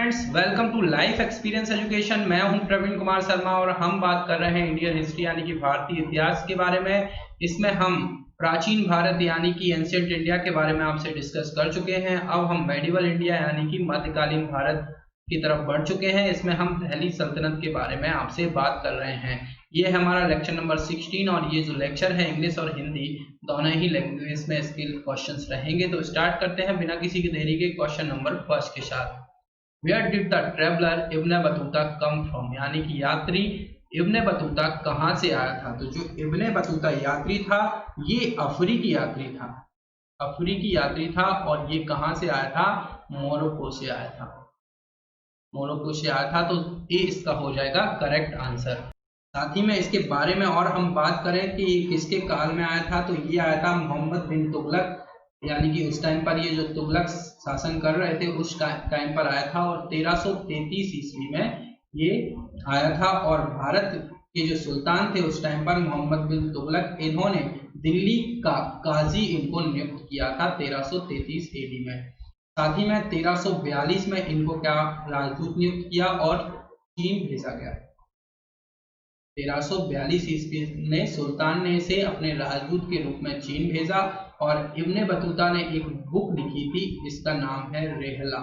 Friends, welcome to life experience education. मैं हूं प्रवीण कुमार शर्मा और हम बात कर रहे हैं इंडियन हिस्ट्री यानी कि भारतीय इतिहास के बारे में। इसमें हम प्राचीन भारत यानी कि एंशिएंट इंडिया के बारे में आपसे डिस्कस कर चुके हैं। अब हम मेडिवल इंडिया यानी कि मध्यकालीन भारत की तरफ बढ़ चुके हैं। इसमें हम दिल्ली सल्तनत के बारे में आपसे बात कर रहे हैं। ये है हमारा लेक्चर नंबर 16 और ये जो लेक्चर है इंग्लिश और हिंदी दोनों ही लैंग्वेज में इसके क्वेश्चंस रहेंगे। तो स्टार्ट करते हैं बिना किसी की देरी के क्वेश्चन नंबर फर्स्ट के साथ। Where did the traveler Ibn Battuta come from? यानी कि यात्री इब्न बतूता कहाँ से आया था? तो जो इब्न बतूता यात्री था ये अफ्रीकी यात्री था, अफ्रीकी यात्री था। और ये कहाँ से आया था? मोरक्को से आया था, मोरक्को से आया था। तो ये इसका हो जाएगा करेक्ट आंसर। साथ ही में इसके बारे में और हम बात करें कि किसके काल में आया था, तो ये आया था मोहम्मद बिन तुगलक, यानी कि उस टाइम पर ये जो तुगलक शासन कर रहे थे उस टाइम पर आया था। और 1333 ईस्वी में ये आया था। और भारत के जो सुल्तान थे उस टाइम पर मोहम्मद बिन तुगलक, इन्होंने दिल्ली का काजी इनको नियुक्त किया था 1333 AD में। साथ ही में 1342 में इनको क्या राजदूत नियुक्त किया और चीन भेजा गया। 1342 ईस्वी में सुल्तान ने इसे अपने राजदूत के रूप में चीन भेजा। और इब्ने बतूता ने एक बुक लिखी थी, इसका नाम है रेहला,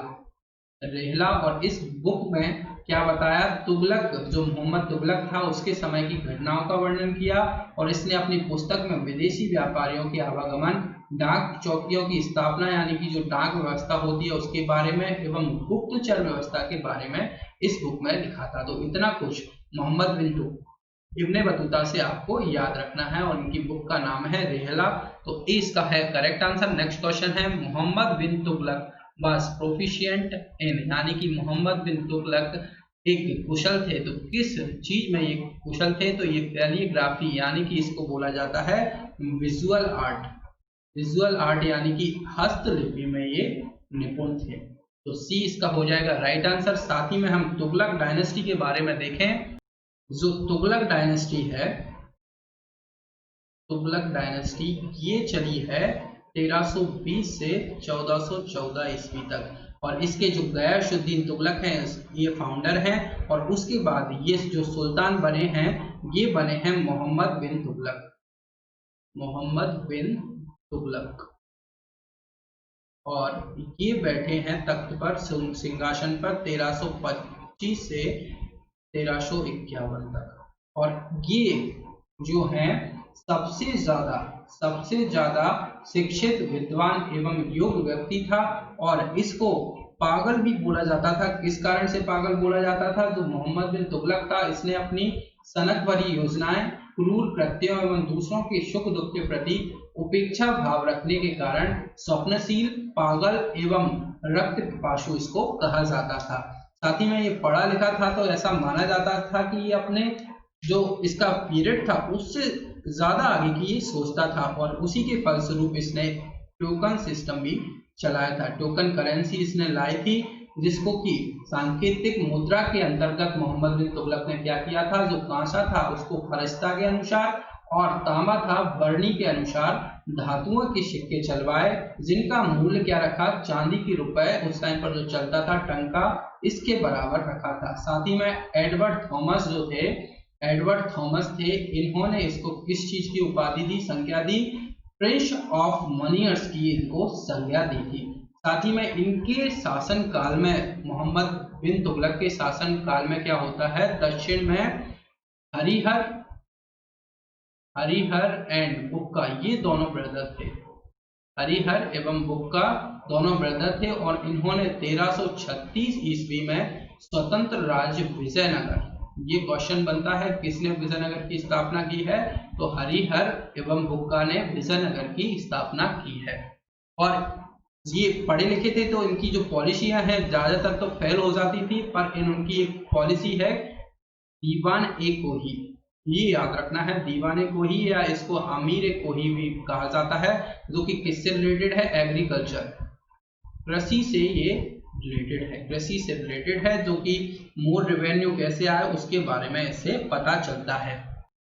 रेहला। और इस बुक में क्या बताया, तुगलक जो मोहम्मद तुगलक था उसके समय की घटनाओं का वर्णन किया। और इसने अपनी पुस्तक में विदेशी व्यापारियों के आवागमन, डाक चौकियों की स्थापना यानी कि जो डाक व्यवस्था होती है उसके बारे में एवं गुप्तचर व्यवस्था के बारे में इस बुक में लिखा था। तो इतना कुछ मोहम्मद बिन इब्ने बतूता से आपको याद रखना है और इनकी बुक का नाम है रेहला। तो इसका है करेक्ट आंसर। नेक्स्ट क्वेश्चन है, मोहम्मद बिन तुगलक वाज प्रोफिशिएंट इन, यानी कि मोहम्मद बिन तुगलक एक कुशल थे। तो किस चीज में ये कुशल थे? तो ये कैलीग्राफी यानी कि इसको बोला जाता है विजुअल आर्ट, विजुअल आर्ट यानी कि हस्तलिपि में ये निपुण थे। तो सी इसका हो जाएगा राइट आंसर। साथ ही में हम तुगलक डायनेस्टी के बारे में देखें। जो तुगलक डायनेस्टी है, तुगलक डायनेस्टी ये चली है 1320 से 1414 ईस्वी तक। और इसके जो गयासुद्दीन तुगलक हैं ये फाउंडर हैं। और उसके बाद ये जो सुल्तान बने हैं ये बने हैं मोहम्मद बिन तुगलक, मोहम्मद बिन तुगलक। और ये बैठे हैं तख्त पर, सिंहासन पर 1325 से 1351 तक। और ये जो हैं सबसे ज्यादा शिक्षित, विद्वान एवं योग्य व्यक्ति था। और इसको पागल भी बोला जाता था। किस कारण से पागल बोला जाता था? जो मोहम्मद बिन तुगलक था इसने अपनी सनक भरी योजनाएं, क्रूर कृत्यों एवं दूसरों के सुख दुख के प्रति उपेक्षा भाव रखने के कारण स्वप्नशील, पागल एवं रक्त पिपासु इसको कहा जाता था। साथ ही में ये पढ़ा लिखा था, तो ऐसा माना जाता था कि ये अपने जो इसका पीरियड था उससे ज्यादा आगे की ये सोचता था। और उसी के फलस्वरूप इसने टोकन सिस्टम भी चलाया था, टोकन करेंसी इसने लाई थी, जिसको कि सांकेतिक मुद्रा के अंतर्गत मोहम्मद बिन तुगलक ने क्या किया था, जो कांसा था उसको फरिश्ता के अनुसार और तांबा था बरनी के अनुसार धातुओं के सिक्के चलवाए, जिनका मूल्य क्या रखा, चांदी की रुपए उस टाइम पर जो चलता था टंका, इसके बराबर रखा था। साथ ही में एडवर्ड थॉमस जो थे, एडवर्ड थॉमस थे, इन्होंने इसको किस चीज की उपाधि दी, संज्ञा दी, प्रिंस ऑफ मनियर्स की इनको संज्ञा दी थी। साथ ही में इनके शासन काल में, मोहम्मद बिन तुगलक के शासन काल में क्या होता है, दक्षिण में हरिहर एंड बुक्का ये दोनों ब्रदर थे, हरिहर एवं बुक्का दोनों ब्रदर थे। और इन्होंने 1336 ईस्वी में स्वतंत्र राज्य विजयनगर, ये क्वेश्चन बनता है किसने विजयनगर की स्थापना की है, तो हरिहर एवं बुक्का ने विजयनगर की स्थापना की है। और ये पढ़े लिखे थे तो इनकी जो पॉलिसियां हैं ज्यादातर तो फेल हो जाती थी, पर इनकी एक पॉलिसी है दीवान ए कोही, ये याद रखना है, दीवाने कोही या इसको अमीर कोही भी कहा जाता है, जो कि किससे रिलेटेड है, एग्रीकल्चर, कृषि से ये रिलेटेड है, कृषि से रिलेटेड है, जो कि मोर रेवेन्यू कैसे आए उसके बारे में इससे पता चलता है।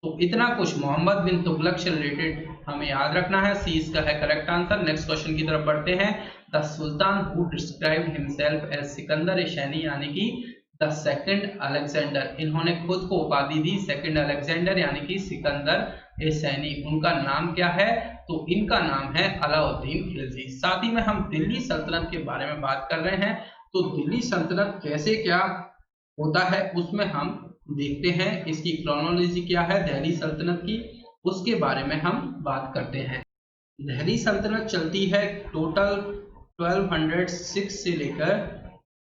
तो इतना कुछ मोहम्मद बिन तुगलक से रिलेटेड हमें याद रखना है। सी इसका है करेक्ट आंसर। नेक्स्ट क्वेश्चन की तरफ बढ़ते हैं। The sultan who describe himself as Sikandar e Sani यानी कि द सेकंड अलेक्जेंडर, इन्होंने खुद को उपाधि दी सेकंड अलेक्जेंडर यानी कि सिकंदर ए सैनी। उनका नाम क्या है? तो इनका नाम है अलाउद्दीन खिलजी। साथ ही में हम दिल्ली सल्तनत के बारे में बात कर रहे हैं, तो दिल्ली सल्तनत कैसे क्या होता है उसमें हम देखते हैं, इसकी क्रोनोलॉजी क्या है दिल्ली सल्तनत की, उसके बारे में हम बात करते हैं। दिल्ली सल्तनत चलती है टोटल 1206 से लेकर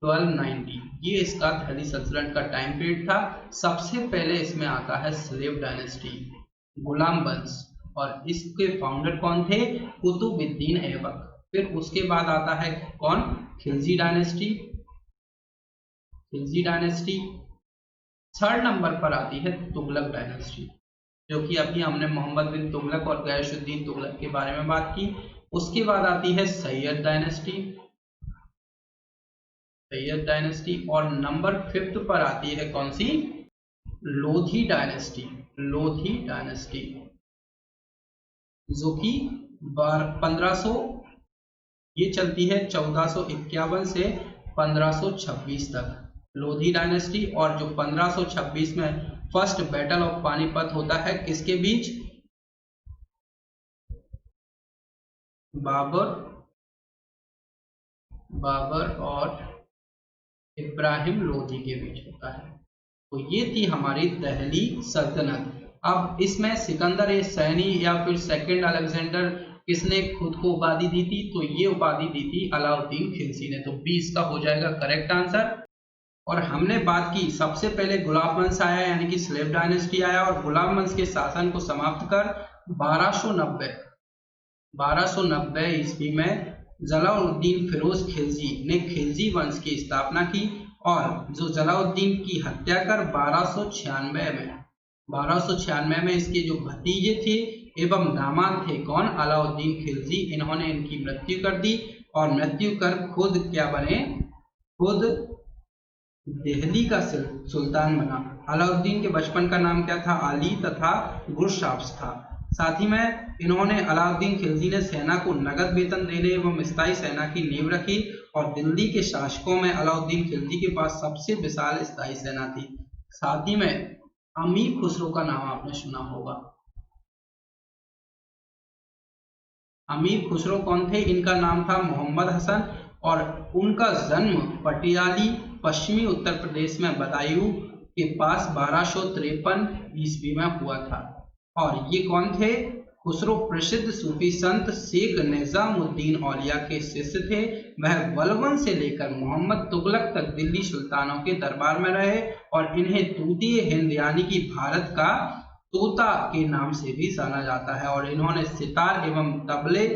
1290, ये इसका दिल्ली सल्तनत का टाइम पीरियड था। सबसे पहले इसमें आता है स्लेव डायनेस्टी, गुलाम वंश, और इसके फाउंडर कौन थे? कुतुबुद्दीन ऐबक। फिर उसके बाद आता है कौन? Khilji dynasty, Khilji dynasty. Third number पर आती है तुगलक डायनेस्टी, जो कि अभी हमने मोहम्मद बिन तुगलक और गयासुद्दीन तुगलक के बारे में बात की। उसके बाद आती है सैयद डायनेस्टी, सैयद डायनेस्टी, और नंबर 5 पर आती है कौन सी? लोधी डायनेस्टी, लोधी डायनेस्टी, जो कि 1500 ये चलती है 1451 से 1526 तक लोधी डायनेस्टी। और जो 1526 में फर्स्ट बैटल ऑफ पानीपत होता है किसके बीच? बाबर और इब्राहिम लोधी के बीच होता है। तो ये थी हमारी दिल्ली सल्तनत। अब इसमें सिकंदर ए सैनी या फिर सेकंड अलेक्जेंडर किसने खुद को उपाधि दी थी? तो ये उपाधि दी थी अलाउद्दीन खिलजी ने। तो बी इसका हो जाएगा करेक्ट आंसर। और हमने बात की सबसे पहले गुलाम वंश आया यानी कि स्लेव डायनेस्टी आया, और गुलाम वंश के शासन को समाप्त कर 1290 ईस्वी में जलालुद्दीन फिरोज खिलजी ने खिलजी वंश की स्थापना की, और जो जलालुद्दीन की हत्या कर 1296 में इसके जो भतीजे थे एवं दामाद थे कौन? अलाउद्दीन खिलजी, इन्होंने इनकी मृत्यु कर दी और मृत्यु कर खुद क्या बने? खुद दिल्ली का सुल्तान बना। अलाउद्दीन के बचपन का नाम क्या था? अली तथा गुरशाब्स था। साथ ही में इन्होंने अलाउद्दीन खिलजी ने सेना को नगद वेतन देने एवं स्थायी सेना की नींव रखी, और दिल्ली के शासकों में अलाउद्दीन खिलजी के पास सबसे विशाल स्थायी सेना थी। साथ ही में अमीर खुसरो का नाम आपने सुना होगा। अमीर खुसरो कौन थे? इनका नाम था मोहम्मद हसन, और उनका जन्म पटियाली पश्चिमी उत्तर प्रदेश में बदायूं के पास 1253 ईस्वी में हुआ था। और ये कौन थे? खुसरो प्रसिद्ध सूफी संत शेख निजामुद्दीन औलिया के शिष्य थे। वह बलबन से लेकर मोहम्मद तुगलक तक दिल्ली सुल्तानों के दरबार में रहे, और इन्हें तूतीय हिंद यानी कि भारत का तोता के नाम से भी जाना जाता है। और इन्होंने सितार एवं तबले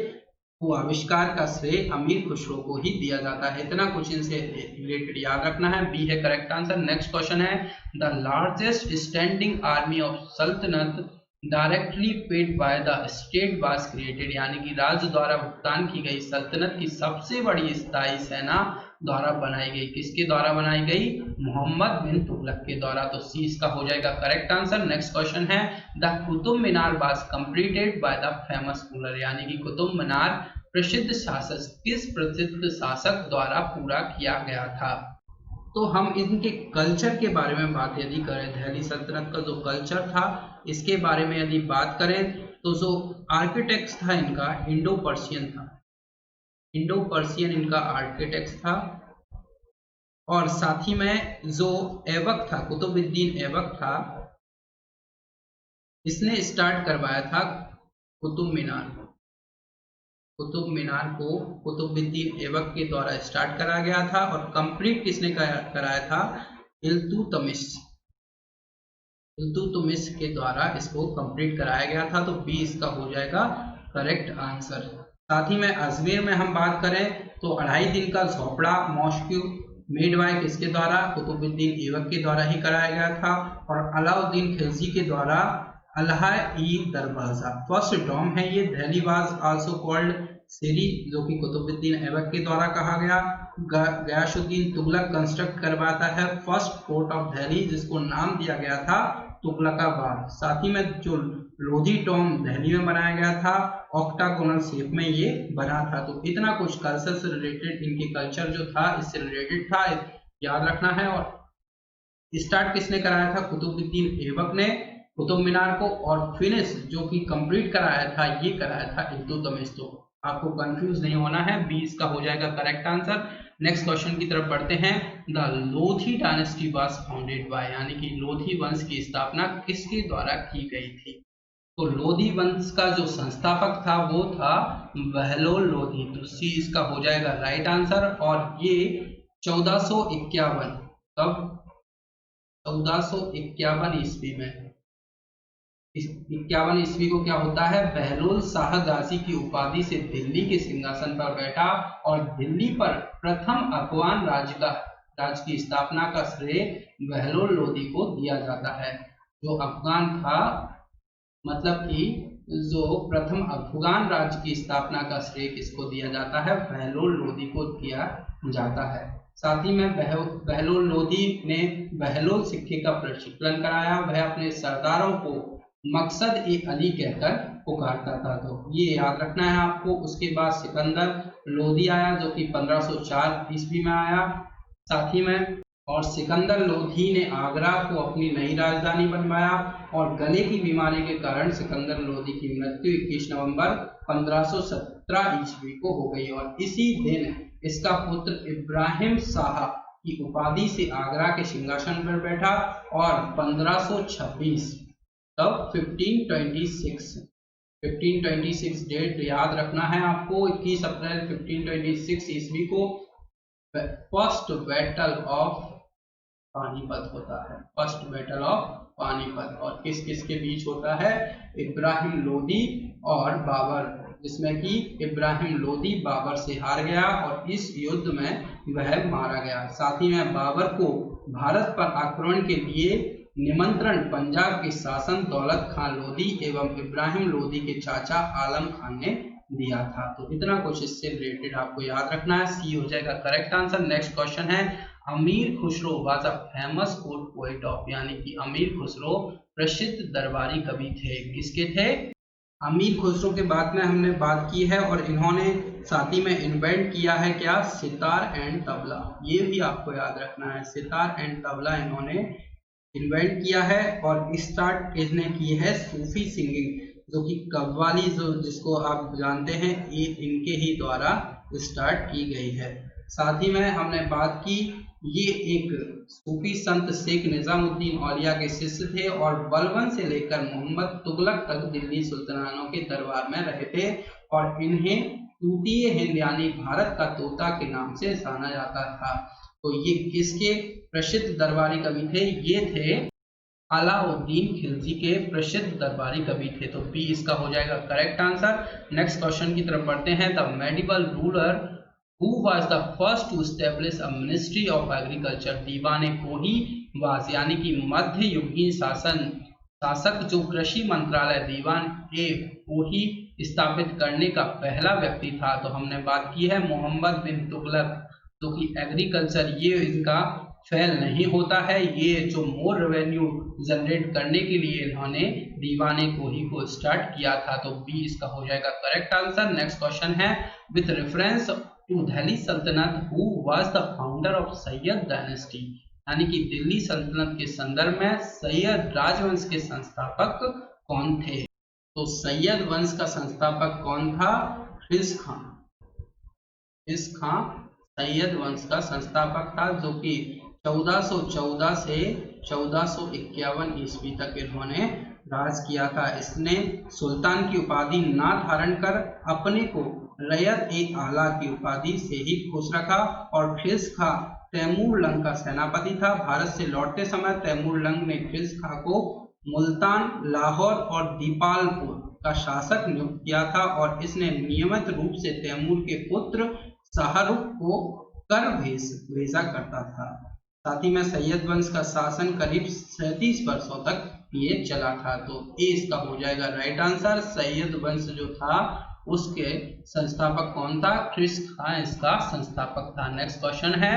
को आविष्कार का श्रेय अमीर खुसरो को ही दिया जाता है। इतना कुछ इनसे रिलेटेड याद रखना है। बी है करेक्ट आंसर। नेक्स्ट क्वेश्चन है, the largest standing army of सल्तनत directly paid by the state was created, यानी कि राज्य द्वारा भुगतान की गई सल्तनत की सबसे बड़ी स्थायी सेना द्वारा बनाई गई। किसके द्वारा बनाई गई? मोहम्मद बिन तुगलक के द्वारा। तो सी इसका हो जाएगा करेक्ट आंसर। नेक्स्ट क्वेश्चन है, the Qutub Minar was completed by the famous ruler, यानी कि कुतुब मीनार प्रसिद्ध शासक किस प्रसिद्ध शासक द्वारा पूरा किया गया था? तो हम इनके कल्चर के बारे में बात यदि करें, दिल्ली सल्तनत का जो कल्चर था इसके बारे में यदि बात करें, तो जो आर्किटेक्ट था इनका इंडो पर्शियन था, इंडो पर्शियन इनका आर्किटेक्ट था। और साथ ही में जो ऐबक था, कुतुबुद्दीन ऐबक था, इसने स्टार्ट करवाया था कुतुब मीनार। कुतुब मीनार को कुतुबुद्दीन ऐबक के द्वारा स्टार्ट करा गया था, और कंप्लीट किसने कराया था? इल्तुतमिश के द्वारा इसको कंप्लीट कराया गया था। तो बी इसका हो जाएगा करेक्ट आंसर। साथ ही में अजमेर में हम बात करें तो 2.5 दिन का झोपड़ा मॉस्क्यू मेड बाय किसके द्वारा? कुतुबुद्दीन ऐबक के द्वारा ही कराया गया था। और अलाउद्दीन खिलजी के द्वारा अल्हा-ई-दरवाजा फर्स्ट डोम है ये। दिल्ली वाज आल्सो कॉल्ड सिरी, जो कि कुतुबुद्दीन ऐबक के द्वारा कहा गया। गयासुद्दीन तुगलक कंस्ट्रक्ट करवाता है फर्स्ट फोर्ट ऑफ दिल्ली, जिसको नाम दिया गया था तुगलकाबाद। साथ ही में जो लोधी टॉम दिल्ली में बनाया गया था, ऑक्टागोनल शेप में ये बना था। तो इतना कुछ कल्चर से रिलेटेड, इनके कल्चर जो था इससे रिलेटेड था, याद रखना है। और स्टार्ट किसने कराया था? कुतुबुद्दीन ऐबक ने कुतुब मीनार को, और फिनिश जो कि कंप्लीट कराया था ये कराया था इल्तुतमिश। तो आपको कंफ्यूज नहीं होना है, 20 का हो जाएगा करेक्ट आंसर। नेक्स्ट क्वेश्चन की तरफ बढ़ते हैं। The Lodhi dynasty was founded by, यानी कि लोधी वंश की स्थापना किसके द्वारा की गई थी? तो लोधी वंश का जो संस्थापक था वो था बहलोल लोधी। तो सी इसका हो जाएगा राइट आंसर। और ये 1451, कब? 1451 ईस्वी में। 51 ईस्वी को क्या होता है? बहलोल शाह गाजी की उपाधि से दिल्ली के सिंहासन पर बैठा, और दिल्ली पर प्रथम अफगान राज्य की स्थापना का श्रेय बहलोल लोधी को दिया जाता है। जो अफगान था, मतलब कि जो प्रथम अफगान राज्य की स्थापना का श्रेय किसको दिया जाता है? बहलोल लोधी को दिया जाता है। साथ ही में बहलोल लोधी ने बहलोल सिक्के का प्रशिक्षण कराया। वह अपने सरदारों को मकसद ए अली कहकर पुकारता था। तो ये याद रखना है आपको। उसके बाद सिकंदर लोधी आया, जो कि 1504 ईस्वी में आया। साथ ही में और सिकंदर लोधी ने आगरा को अपनी नई राजधानी बनवाया, और गले की बीमारी के कारण सिकंदर लोधी की मृत्यु 21 नवंबर 1517 ईस्वी को हो गई। और इसी दिन इसका पुत्र इब्राहिम शाह की उपाधि से आगरा के सिंहासन पर बैठा, और 1526 तब 1526 डेट याद रखना है आपको। 21 अप्रैल 1526 ईस्वी को फर्स्ट बैटल ऑफ पानीपत होता है। फर्स्ट बैटल ऑफ पानीपत, और किस किस के बीच होता है? इब्राहिम लोधी और बाबर, जिसमें कि इब्राहिम लोधी बाबर से हार गया और इस युद्ध में वह मारा गया। साथ ही में बाबर को भारत पर आक्रमण के लिए निमंत्रण पंजाब के शासन दौलत खान लोधी एवं इब्राहिम लोधी के चाचा आलम खान ने दिया था। तो इतना कुछ इससे रिलेटेड आपको याद रखना है। सी हो जाएगा करेक्ट आंसर। नेक्स्ट क्वेश्चन है, अमीर Khusro was a famous court poet of, यानी कि अमीर खुसरो प्रसिद्ध दरबारी कवि थे। किसके थे? अमीर खुसरो के बाद में हमने बात की है, और इन्होंने साथ ही में इन्वेंट किया है क्या? सितार एंड तबला। ये भी आपको याद रखना है, सितार एंड तबला इन्होंने इन्वेंट किया है। और स्टार्ट इसने की है सूफी सिंगिंग, जो कि कव्वाली जो जिसको आप जानते हैं, ये इनके ही द्वारा स्टार्ट की गई है। साथ ही में हमने बात की, ये एक सूफी संत शेख निजामुद्दीन औलिया के शिष्य थे, और बलबन से लेकर मोहम्मद तुगलक तक दिल्ली सुल्तानों के दरबार में रहे थे, और इन्हें तूतीय हिंद यानी भारत का तोता के नाम से जाना जाता था। तो ये किसके प्रसिद्ध दरबारी कवि थे? ये थे अलाउद्दीन खिलजी के प्रसिद्ध दरबारी कवि थे। तो बी इसका हो जाएगा करेक्ट आंसर। नेक्स्ट क्वेश्चन की तरफ बढ़ते हैं। The medieval ruler who was the first to establish a ministry of agriculture, Diwane Kohi was, यानी कि मध्य युगीन शासक जो कृषि मंत्रालय दीवान ए कोही स्थापित करने का पहला व्यक्ति था। तो हमने बात की है मोहम्मद बिन तुगलक, जो कि एग्रीकल्चर ये इनका फेल नहीं होता है, ये जो मोर रेवेन्यू जनरेट करने के लिए इन्होंने दीवाने कोही को स्टार्ट किया था। तो बी इसका हो जाएगा करेक्ट आंसर। नेक्स्ट क्वेश्चन है, विथ रेफरेंस टू दिल्ली सल्तनत who was the founder of Syed dynasty, यानी कि दिल्ली सल्तनत के संदर्भ में सैयद राजवंश के संस्थापक कौन थे? तो सैयद वंश का संस्थापक कौन था? फिरोज खां। फिरोज खां सैयद वंश का संस्थापक था, जो कि 1414 से 1451 ईस्वी तक इन्होंने राज किया था। इसने सुल्तान की उपाधि ना धारण कर अपने को रैयत ए आला की उपाधि से ही खुश रखा, और फिरोज खां तैमूर लंग का सेनापति था। भारत से लौटते समय तैमूर लंग ने फिरोज खां को मुल्तान, लाहौर और दीपालपुर का शासक नियुक्त किया था, और इसने नियमित रूप से तैमूर के पुत्र शाहरुख को कर भेजा करता था। साथ ही में सैयद वंश का शासन करीब 37 वर्षों तक ये चला था। तो ए इसका हो जाएगा राइट आंसर। सैयद वंश जो था उसके संस्थापक कौन था? फिरोज खां इसका संस्थापक था। नेक्स्ट क्वेश्चन है,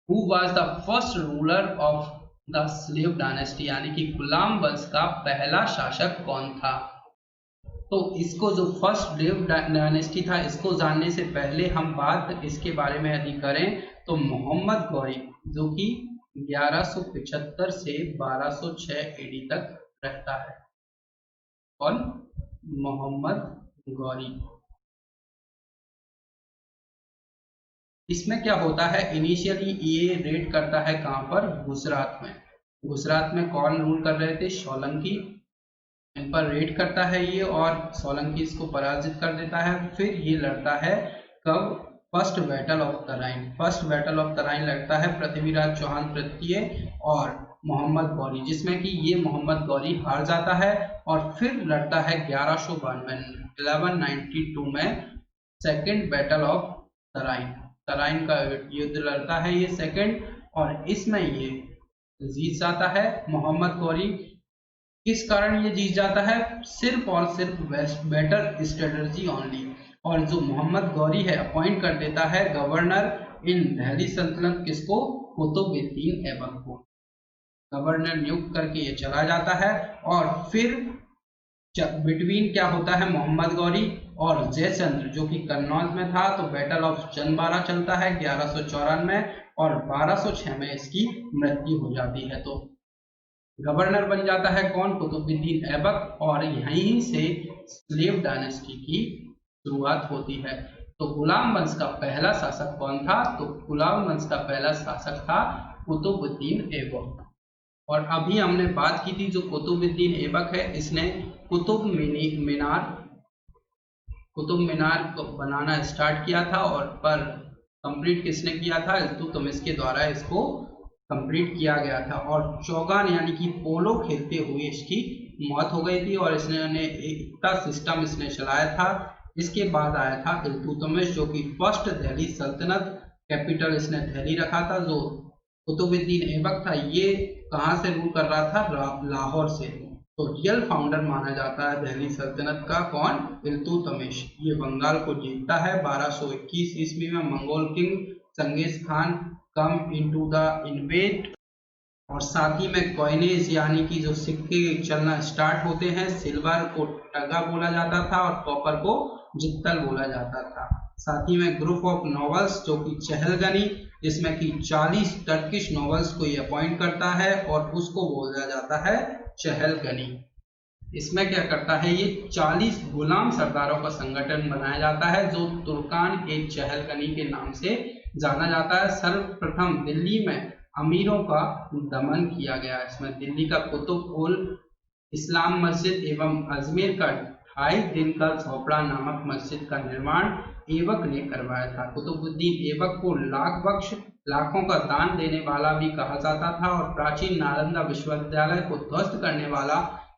who was the first ruler of the slave dynasty यानी कि गुलाम वंश का पहला शासक कौन था। तो इसको जो फर्स्ट स्लेव डायनेस्टी था, इसको जानने से पहले हम बात इसके बारे में यदि करें तो मोहम्मद गौरी, जो कि 1175 से 1206 एडी तक रहता है। कौन? मोहम्मद गौरी। इसमें क्या होता है, इनिशियली ये रेड करता है कहां पर? गुजरात में। गुजरात में कौन रूल कर रहे थे? सोलंकी। इन पर रेड करता है ये और सोलंकी इसको पराजित कर देता है। फिर ये लड़ता है कब? First battle of Tarain. First battle of Tarain लड़ता है पृथ्वीराज चौहान तृतीय और मोहम्मद गौरी, जिसमें कि ये मोहम्मद गौरी हार जाता है। और फिर लड़ता है 1192 में second battle of Tarain. Tarain का युद्ध लड़ता है ये सेकेंड, और इसमें ये जीत जाता है मोहम्मद गौरी। किस कारण ये जीत जाता है? सिर्फ और सिर्फ बेटर स्ट्रेटजी ओनली। और जो मोहम्मद गौरी है अपॉइंट कर देता है गवर्नर इन दिल्ली सल्तनत, किसको? कुतुबुद्दीन ऐबक को गवर्नर नियुक्त करके ये चला जाता है। और फिर बिटवीन क्या होता है? मोहम्मद गौरी और जयचंद्र, जो कि कन्नौज में था, तो बैटल ऑफ चंदबारा चलता है 1194 और 1206 में इसकी मृत्यु हो जाती है। तो गवर्नर बन जाता है कौन? कुतुबुद्दीन ऐबक, और यहीं से स्लेव डायनेस्टी की शुरुआत होती है। तो गुलाम वंश का पहला शासक कौन था? तो गुलाम वंश का पहला शासक था कुतुबुद्दीन ऐबक। और अभी हमने बात की थी जो कुतुबुद्दीन ऐबक है, इसने कुतुब मीनार को बनाना स्टार्ट किया था, और पर कंप्लीट किसने किया था? इल्तुतमिश के द्वारा इसको कंप्लीट किया गया था। और चौगान यानी कि पोलो खेलते हुए इसकी मौत हो गई थी, और इसने एकता सिस्टम इसने चलाया था। इसके बाद आया था इल्तुतमिश, जो कि फर्स्ट दिल्ली सल्तनत, कैपिटल इसने दिल्ली रखा था। जो कुतुबुद्दीन ऐबक था ये कहाँ से रूल कर रहा था? लाहौर से। तो रियल फाउंडर माना जाता है दिल्ली सल्तनत का कौन? इल्तुतमिश। ये बंगाल को जीतता है 1221 ईस्वी में। Mongol king Genghis Khan come into the इन्वेट, और साथ ही में कॉइनेज यानी कि जो सिक्के चलना स्टार्ट होते हैं। सिल्वर को टगा बोला जाता था और कॉपर को जित्तल बोला जाता था। साथ ही में ग्रुप ऑफ नॉवेल्स जो कि चहलगनी, जिसमें कि 40 टर्किश नॉवेल्स को ये अपॉइंट करता है और उसको बोला जाता है चहलगनी। इसमें क्या करता है? ये 40 गुलाम सरदारों का संगठन बनाया जाता है जो तुर्कान ए चहलगनी के नाम से जाना जाता है। सर्वप्रथम दिल्ली में अमीरों का दमन किया गया। इसमें दिल्ली का कुतुब उल इस्लाम मस्जिद एवं अजमेर का 28 दिन का झोपड़ा नामक मस्जिद का निर्माण ऐबक ने करवाया था। कुतुबुद्दीन ऐबक को लाख बख्श, लाखों का दान देने वाला भी कहा जाता था, और प्राचीन नालंदा विश्वविद्यालय को ध्वस्त करने वाला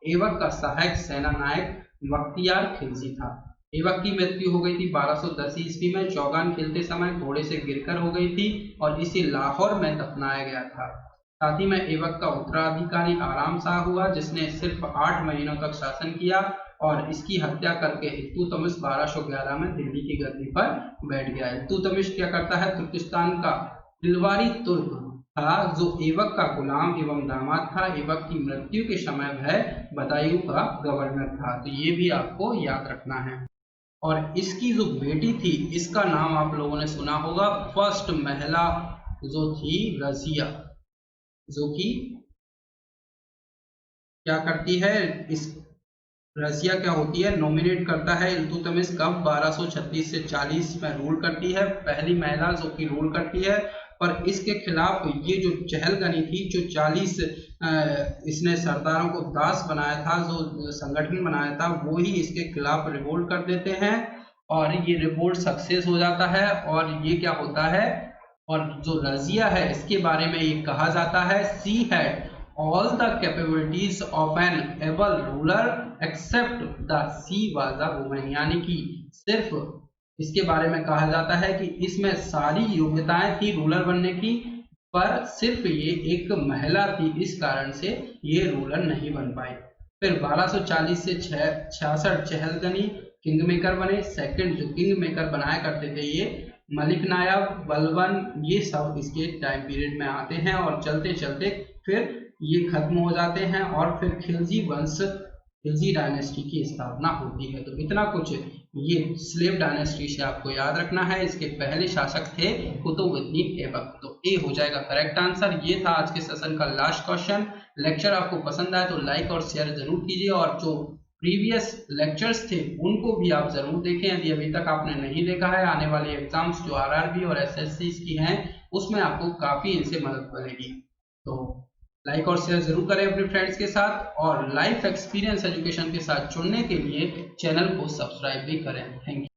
ऐबक का सहायक सेना नायक बख्तियार खिलजी था। ऐबक की मृत्यु हो गई थी 1210 ईस्वी में। चौगान खेलते समय घोड़े से गिरकर हो गई थी और इसे लाहौर में दफनाया गया था। साथ ही में ऐबक का उत्तराधिकारी आराम शाह हुआ, जिसने सिर्फ 8 महीनों तक शासन किया, और इसकी हत्या करके इल्तुतमिश 1211 में दिल्ली की गद्दी पर बैठ गया। इल्तुतमिश क्या करता है? तुर्किस्तान का दिलवारी तुर्क था जो ऐबक का गुलाम एवं दामाद था। ऐबक की मृत्यु के समय वह बदायूं का गवर्नर था। तो ये भी आपको याद रखना है। और इसकी जो बेटी थी इसका नाम आप लोगों ने सुना होगा। फर्स्ट महिला जो थी रजिया, जो कि क्या करती है? इस रजिया क्या होती है? नॉमिनेट करता है इल्तुतमिश कब? 1236 से 40 में रूल करती है। पहली महिला जो कि रूल करती है। पर इसके खिलाफ ये जो चहलगनी थी, जो 40 इसने सरदारों को दास बनाया था, जो संगठन बनाया था, वो ही इसके खिलाफ रिवोल्ट कर देते हैं, और ये रिवोल्ट सक्सेस हो जाता है। और ये क्या होता है? और जो रजिया है इसके बारे में ये कहा जाता है, she had all the capabilities of an able ruler except the she was a woman, यानी कि सिर्फ इसके बारे में कहा जाता है कि इसमें सारी योग्यताएं थी रूलर बनने की, पर सिर्फ ये एक महिला थी, इस कारण से ये रूलर नहीं बन पाई। फिर 1240 से 66 चहलगनी किंग मेकर बने। सेकंड जो किंग मेकर बनाया करते थे ये मलिक नायब, बलबन, ये सब इसके टाइम पीरियड में आते हैं। और चलते चलते फिर ये खत्म हो जाते हैं और फिर खिलजी वंश, खिलजी डायनेस्टी की स्थापना होती है। तो इतना कुछ ये स्लेव डायनेस्टी से आपको याद रखना है। इसके पहले शासक थे कुतुबुद्दीन ऐबक। तो ए हो जाएगा करेक्ट आंसर। ये था आज के सेशन का लास्ट क्वेश्चन। लेक्चर आपको पसंद आए तो लाइक और शेयर जरूर कीजिए, और जो प्रीवियस लेक्चर्स थे उनको भी आप जरूर देखें यदि अभी तक आपने नहीं देखा है। आने वाले एग्जाम्स जो आरआरबी और एसएससी की हैं उसमें आपको काफी इनसे मदद मिलेगी। तो लाइक और शेयर जरूर करें अपने फ्रेंड्स के साथ, और लाइफ एक्सपीरियंस एजुकेशन के साथ जुड़ने के लिए चैनल को सब्सक्राइब भी करें। Thank you.